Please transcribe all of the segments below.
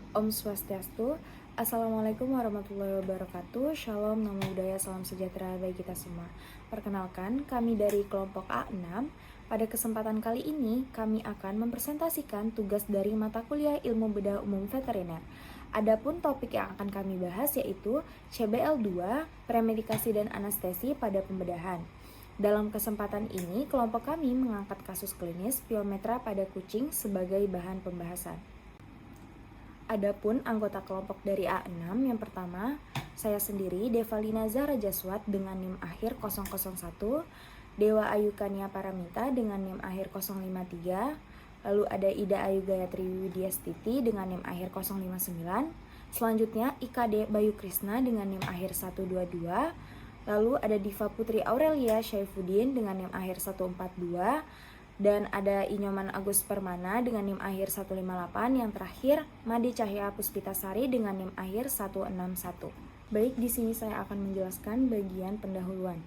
Om Swastiastu. Assalamualaikum warahmatullahi wabarakatuh. Shalom, namo buddhaya, salam sejahtera bagi kita semua. Perkenalkan, kami dari kelompok A6. Pada kesempatan kali ini, kami akan mempresentasikan tugas dari mata kuliah Ilmu Bedah Umum Veteriner. Adapun topik yang akan kami bahas yaitu CBL2, premedikasi dan anestesi pada pembedahan. Dalam kesempatan ini, kelompok kami mengangkat kasus klinis piometra pada kucing sebagai bahan pembahasan. Adapun anggota kelompok dari A6 yang pertama, saya sendiri Devalina Zahra Jaswat dengan NIM akhir 001, Dewa Ayu Kania Paramita dengan NIM akhir 053, lalu ada Ida Ayu Gayatri Widiastiti dengan NIM akhir 059, selanjutnya IKD Bayu Krisna dengan NIM akhir 122, lalu ada Diva Putri Aurelia Syaifuddin dengan NIM akhir 142, dan ada Inyoman Agus Permana dengan NIM akhir 158, yang terakhir Made Cahya Puspitasari dengan NIM akhir 161. Baik, di sini saya akan menjelaskan bagian pendahuluan.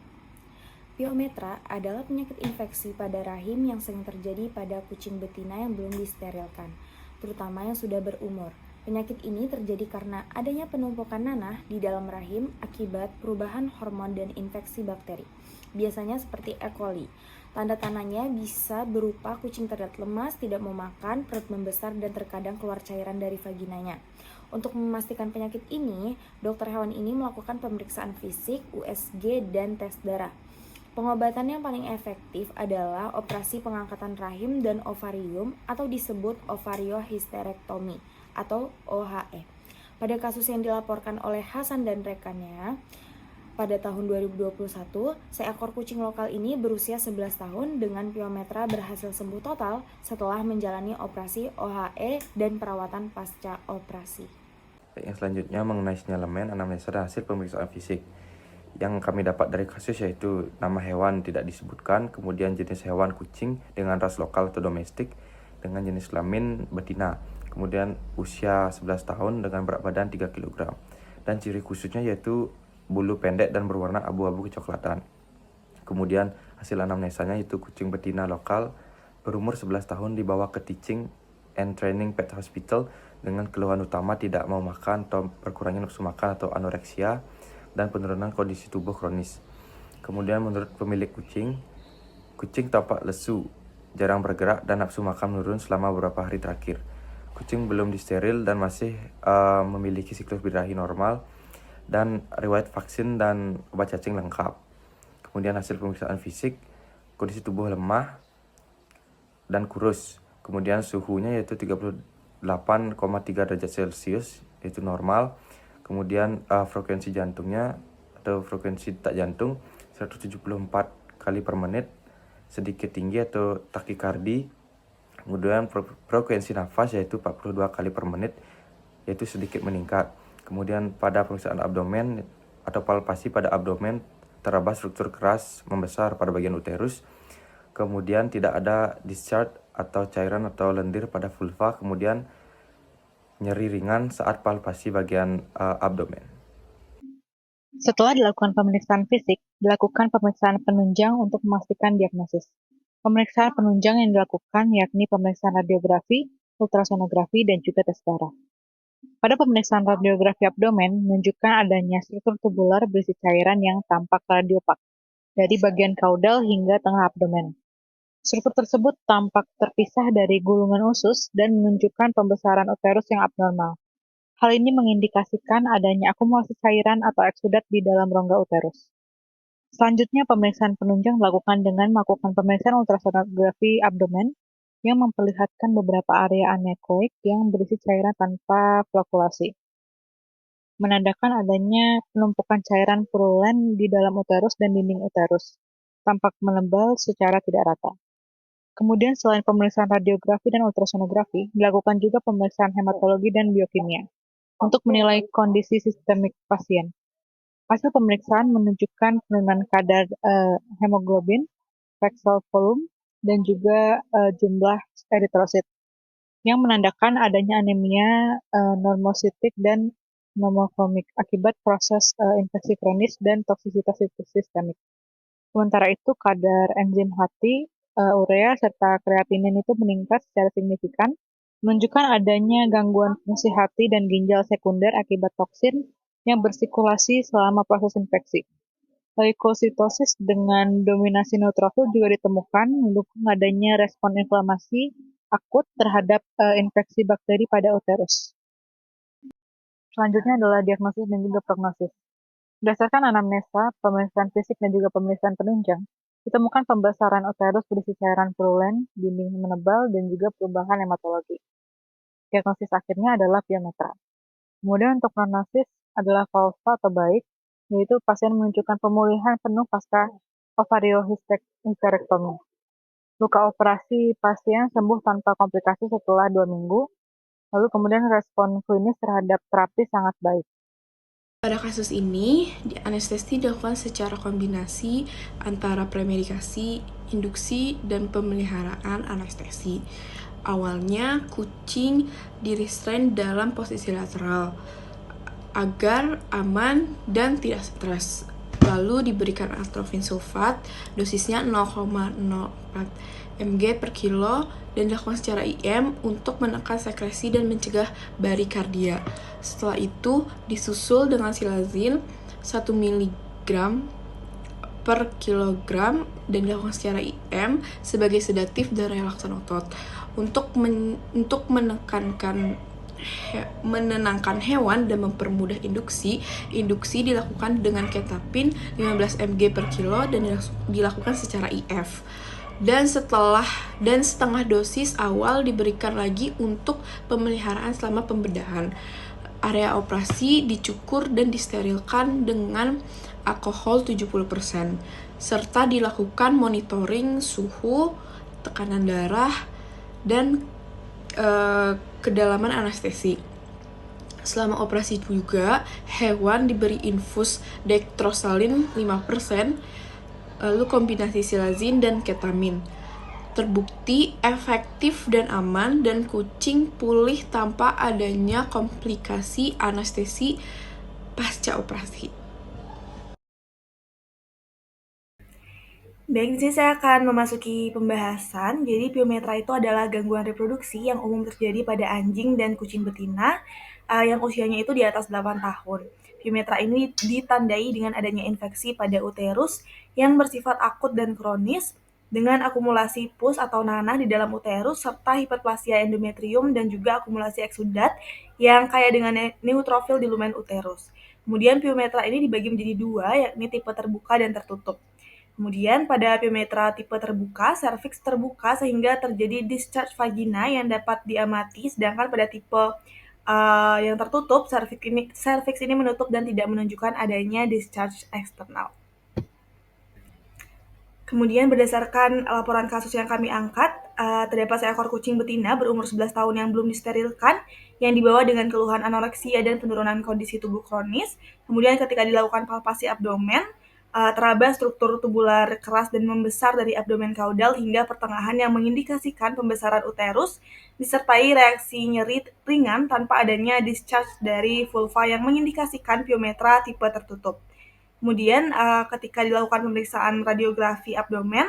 Piometra adalah penyakit infeksi pada rahim yang sering terjadi pada kucing betina yang belum disterilkan, terutama yang sudah berumur. Penyakit ini terjadi karena adanya penumpukan nanah di dalam rahim akibat perubahan hormon dan infeksi bakteri, biasanya seperti E. coli. Tanda-tandanya bisa berupa kucing terlihat lemas, tidak mau makan, perut membesar, dan terkadang keluar cairan dari vaginanya. Untuk memastikan penyakit ini, dokter hewan ini melakukan pemeriksaan fisik, USG, dan tes darah. Pengobatan yang paling efektif adalah operasi pengangkatan rahim dan ovarium atau disebut ovariohysterektomi atau OHE. Pada kasus yang dilaporkan oleh Hasan dan rekannya, pada tahun 2021, seekor kucing lokal ini berusia 11 tahun dengan piometra berhasil sembuh total setelah menjalani operasi OHE dan perawatan pasca operasi. Yang selanjutnya mengenai sinyalemen, anamnesa dan hasil pemeriksaan fisik. Yang kami dapat dari kasus yaitu nama hewan tidak disebutkan, kemudian jenis hewan kucing dengan ras lokal atau domestik dengan jenis kelamin betina, kemudian usia 11 tahun dengan berat badan 3 kg. Dan ciri khususnya yaitu bulu pendek dan berwarna abu-abu kecoklatan. Kemudian hasil anamnesanya yaitu kucing betina lokal berumur 11 tahun dibawa ke teaching and training pet hospital dengan keluhan utama tidak mau makan atau berkurangnya nafsu makan atau anoreksia dan penurunan kondisi tubuh kronis. Kemudian menurut pemilik kucing, kucing tampak lesu, jarang bergerak dan nafsu makan menurun selama beberapa hari terakhir. Kucing belum disteril dan masih memiliki siklus birahi normal dan riwayat vaksin dan obat cacing lengkap. Kemudian hasil pemeriksaan fisik, kondisi tubuh lemah dan kurus. Kemudian suhunya yaitu 38,3 derajat Celcius, yaitu normal. Kemudian frekuensi jantungnya atau frekuensi detak jantung 174 kali per menit, sedikit tinggi atau takikardi. Kemudian frekuensi nafas yaitu 42 kali per menit, yaitu sedikit meningkat. Kemudian pada pemeriksaan abdomen atau palpasi pada abdomen teraba struktur keras membesar pada bagian uterus. Kemudian tidak ada discharge atau cairan atau lendir pada vulva. Kemudian nyeri ringan saat palpasi bagian abdomen. Setelah dilakukan pemeriksaan fisik, dilakukan pemeriksaan penunjang untuk memastikan diagnosis. Pemeriksaan penunjang yang dilakukan yakni pemeriksaan radiografi, ultrasonografi, dan juga tes darah. Pada pemeriksaan radiografi abdomen, menunjukkan adanya struktur tubular berisi cairan yang tampak radiopak dari bagian kaudal hingga tengah abdomen. Struktur tersebut tampak terpisah dari gulungan usus dan menunjukkan pembesaran uterus yang abnormal. Hal ini mengindikasikan adanya akumulasi cairan atau eksudat di dalam rongga uterus. Selanjutnya, pemeriksaan penunjang dilakukan dengan melakukan pemeriksaan ultrasonografi abdomen yang memperlihatkan beberapa area anekoik yang berisi cairan tanpa flokulasi, menandakan adanya penumpukan cairan purulen di dalam uterus dan dinding uterus, tampak menebal secara tidak rata. Kemudian selain pemeriksaan radiografi dan ultrasonografi, dilakukan juga pemeriksaan hematologi dan biokimia untuk menilai kondisi sistemik pasien. Hasil pemeriksaan menunjukkan penurunan kadar hemoglobin, rectal volume, dan juga jumlah eritrosit, yang menandakan adanya anemia normositik dan nomofomik akibat proses infeksi kronis dan toksisitas sistemik. Sementara itu, kadar enzim hati, urea, serta kreatinin itu meningkat secara signifikan menunjukkan adanya gangguan fungsi hati dan ginjal sekunder akibat toksin yang bersirkulasi selama proses infeksi. Leukositosis dengan dominasi neutrofil juga ditemukan mendukung adanya respon inflamasi akut terhadap infeksi bakteri pada uterus. Selanjutnya adalah diagnosis dan juga prognosis. Berdasarkan anamnesa, pemeriksaan fisik dan juga pemeriksaan penunjang, ditemukan pembesaran uterus berisi cairan purulen, dinding menebal, dan juga perubahan hematologi. Diagnosis akhirnya adalah piometra. Kemudian untuk prognosis adalah falsa atau baik, yaitu pasien menunjukkan pemulihan penuh pasca ovariohisterektomi. Luka operasi pasien sembuh tanpa komplikasi setelah 2 minggu, lalu kemudian respon klinis terhadap terapi sangat baik. Pada kasus ini, anestesi dilakukan secara kombinasi antara premedikasi, induksi, dan pemeliharaan anestesi. Awalnya, kucing direstrain dalam posisi lateral agar aman dan tidak stres. Lalu diberikan atrofin sulfat, dosisnya 0,04 mg per kilo, dan dilakukan secara IM untuk menekan sekresi dan mencegah barikardia. Setelah itu disusul dengan silazin 1 mg per kilogram dan dilakukan secara IM sebagai sedatif dan relaksan otot. Untuk menenangkan hewan dan mempermudah induksi dilakukan dengan ketapin 15 mg per kilo dan dilakukan secara IF. Dan setengah dosis awal diberikan lagi untuk pemeliharaan selama pembedahan. Area operasi dicukur dan disterilkan dengan alkohol 70%, serta dilakukan monitoring suhu, tekanan darah, dan kedalaman anestesi. Selama operasi juga, hewan diberi infus dextrosalin 5%, lalu kombinasi silazin dan ketamin. Terbukti efektif dan aman, dan kucing pulih tanpa adanya komplikasi anestesi pasca operasi. Baik, di sini saya akan memasuki pembahasan. Jadi piometra itu adalah gangguan reproduksi yang umum terjadi pada anjing dan kucing betina yang usianya itu di atas 8 tahun. Piometra ini ditandai dengan adanya infeksi pada uterus yang bersifat akut dan kronis dengan akumulasi pus atau nanah di dalam uterus serta hiperplasia endometrium dan juga akumulasi eksudat yang kaya dengan neutrofil di lumen uterus. Kemudian piometra ini dibagi menjadi dua, yakni tipe terbuka dan tertutup. Kemudian pada piometra tipe terbuka, serviks terbuka sehingga terjadi discharge vagina yang dapat diamati, sedangkan pada tipe yang tertutup, serviks ini menutup dan tidak menunjukkan adanya discharge eksternal. Kemudian berdasarkan laporan kasus yang kami angkat, terdapat seekor kucing betina berumur 11 tahun yang belum disterilkan, yang dibawa dengan keluhan anoreksia dan penurunan kondisi tubuh kronis. Kemudian ketika dilakukan palpasi abdomen, teraba struktur tubular keras dan membesar dari abdomen kaudal hingga pertengahan yang mengindikasikan pembesaran uterus, disertai reaksi nyeri ringan tanpa adanya discharge dari vulva yang mengindikasikan piometra tipe tertutup. Kemudian ketika dilakukan pemeriksaan radiografi abdomen,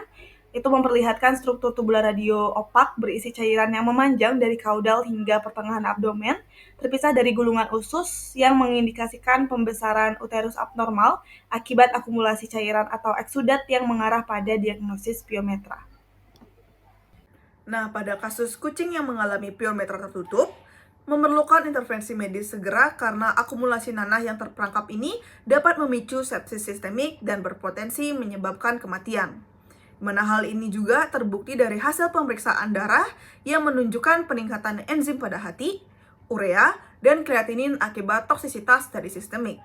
itu memperlihatkan struktur tubular radio opak berisi cairan yang memanjang dari kaudal hingga pertengahan abdomen, terpisah dari gulungan usus yang mengindikasikan pembesaran uterus abnormal akibat akumulasi cairan atau eksudat yang mengarah pada diagnosis piometra. Nah, pada kasus kucing yang mengalami piometra tertutup, memerlukan intervensi medis segera karena akumulasi nanah yang terperangkap ini dapat memicu sepsis sistemik dan berpotensi menyebabkan kematian. Mana hal ini juga terbukti dari hasil pemeriksaan darah yang menunjukkan peningkatan enzim pada hati, urea, dan kreatinin akibat toksisitas dari sistemik.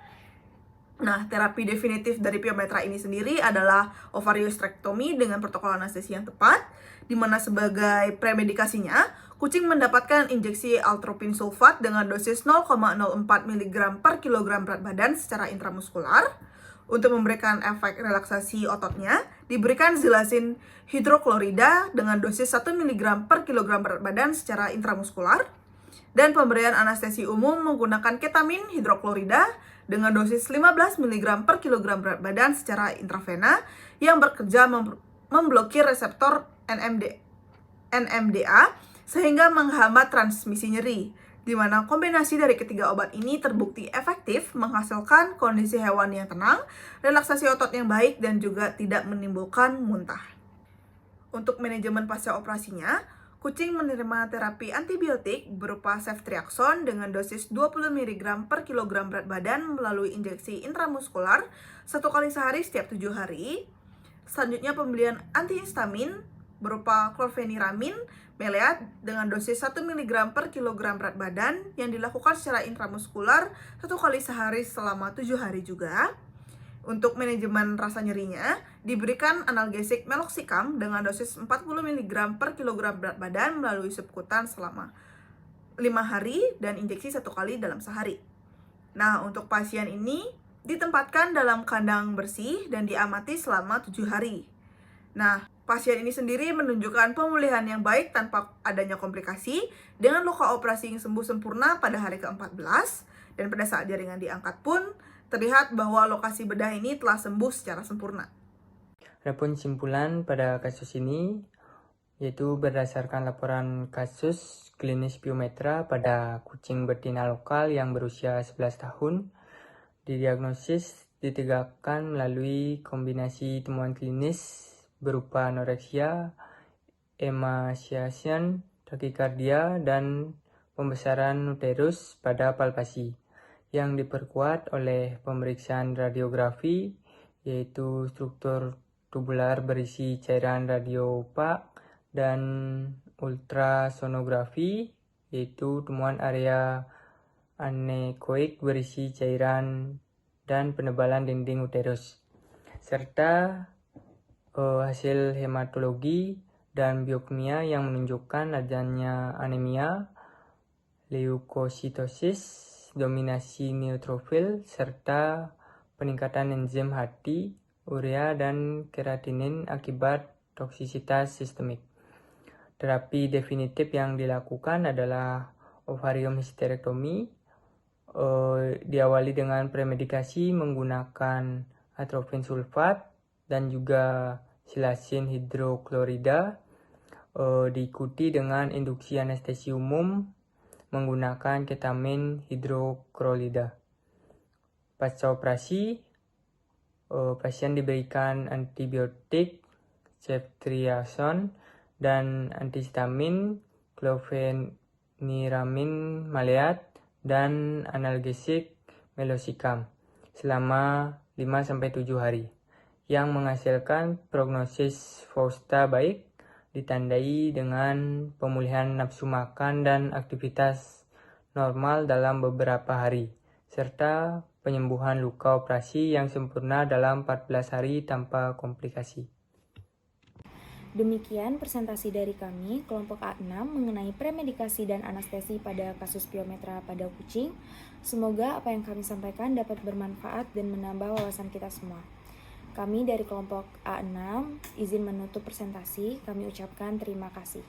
Nah, terapi definitif dari piometra ini sendiri adalah ovariohisterektomi dengan protokol anestesi yang tepat, di mana sebagai premedikasinya, kucing mendapatkan injeksi atropin sulfat dengan dosis 0,04 mg per kilogram berat badan secara intramuskular. Untuk memberikan efek relaksasi ototnya, diberikan zilazin hidroklorida dengan dosis 1 mg per kilogram berat badan secara intramuskular. Dan pemberian anestesi umum menggunakan ketamin hidroklorida dengan dosis 15 mg per kilogram berat badan secara intravena yang bekerja memblokir reseptor NMDA sehingga menghambat transmisi nyeri, di mana kombinasi dari ketiga obat ini terbukti efektif menghasilkan kondisi hewan yang tenang, relaksasi otot yang baik, dan juga tidak menimbulkan muntah. Untuk manajemen pasca operasinya, kucing menerima terapi antibiotik berupa ceftriaxone dengan dosis 20 mg per kilogram berat badan melalui injeksi intramuskular 1 kali sehari setiap 7 hari. Selanjutnya pembelian antihistamin berupa chlorpheniramine maleat dengan dosis 1 mg per kilogram berat badan yang dilakukan secara intramuskular 1 kali sehari selama 7 hari juga. Untuk manajemen rasa nyerinya, diberikan analgesik meloxicam dengan dosis 40 mg per kilogram berat badan melalui subkutan selama 5 hari dan injeksi 1 kali dalam sehari. Nah, untuk pasien ini ditempatkan dalam kandang bersih dan diamati selama 7 hari. Nah, pasien ini sendiri menunjukkan pemulihan yang baik tanpa adanya komplikasi dengan luka operasi yang sembuh sempurna pada hari ke-14, dan pada saat jaringan diangkat pun terlihat bahwa lokasi bedah ini telah sembuh secara sempurna. Adapun simpulan pada kasus ini yaitu berdasarkan laporan kasus klinis biometra pada kucing betina lokal yang berusia 11 tahun, didiagnosis ditegakkan melalui kombinasi temuan klinis berupa anoreksia, emaciation, takikardia, dan pembesaran uterus pada palpasi, yang diperkuat oleh pemeriksaan radiografi, yaitu struktur tubular berisi cairan radio opak, dan ultrasonografi, yaitu temuan area anekoik berisi cairan dan penebalan dinding uterus, serta hasil hematologi dan biokimia yang menunjukkan adanya anemia, leukositosis, dominasi neutrofil, serta peningkatan enzim hati, urea, dan keratinin akibat toksisitas sistemik. Terapi definitif yang dilakukan adalah ovarium hysterektomi, diawali dengan premedikasi menggunakan atropin sulfat dan juga silasin hidroklorida, diikuti dengan induksi anestesi umum menggunakan ketamin hidroklorida. Pasca operasi, pasien diberikan antibiotik ceftriaxone dan antihistamin chlorpheniramine maleat dan analgesik meloxicam selama 5-7 hari, yang menghasilkan prognosis Fausta baik, ditandai dengan pemulihan nafsu makan dan aktivitas normal dalam beberapa hari, serta penyembuhan luka operasi yang sempurna dalam 14 hari tanpa komplikasi. Demikian presentasi dari kami, kelompok A6, mengenai premedikasi dan anestesi pada kasus biometra pada kucing. Semoga apa yang kami sampaikan dapat bermanfaat dan menambah wawasan kita semua. Kami dari kelompok A6 izin menutup presentasi. Kami ucapkan terima kasih.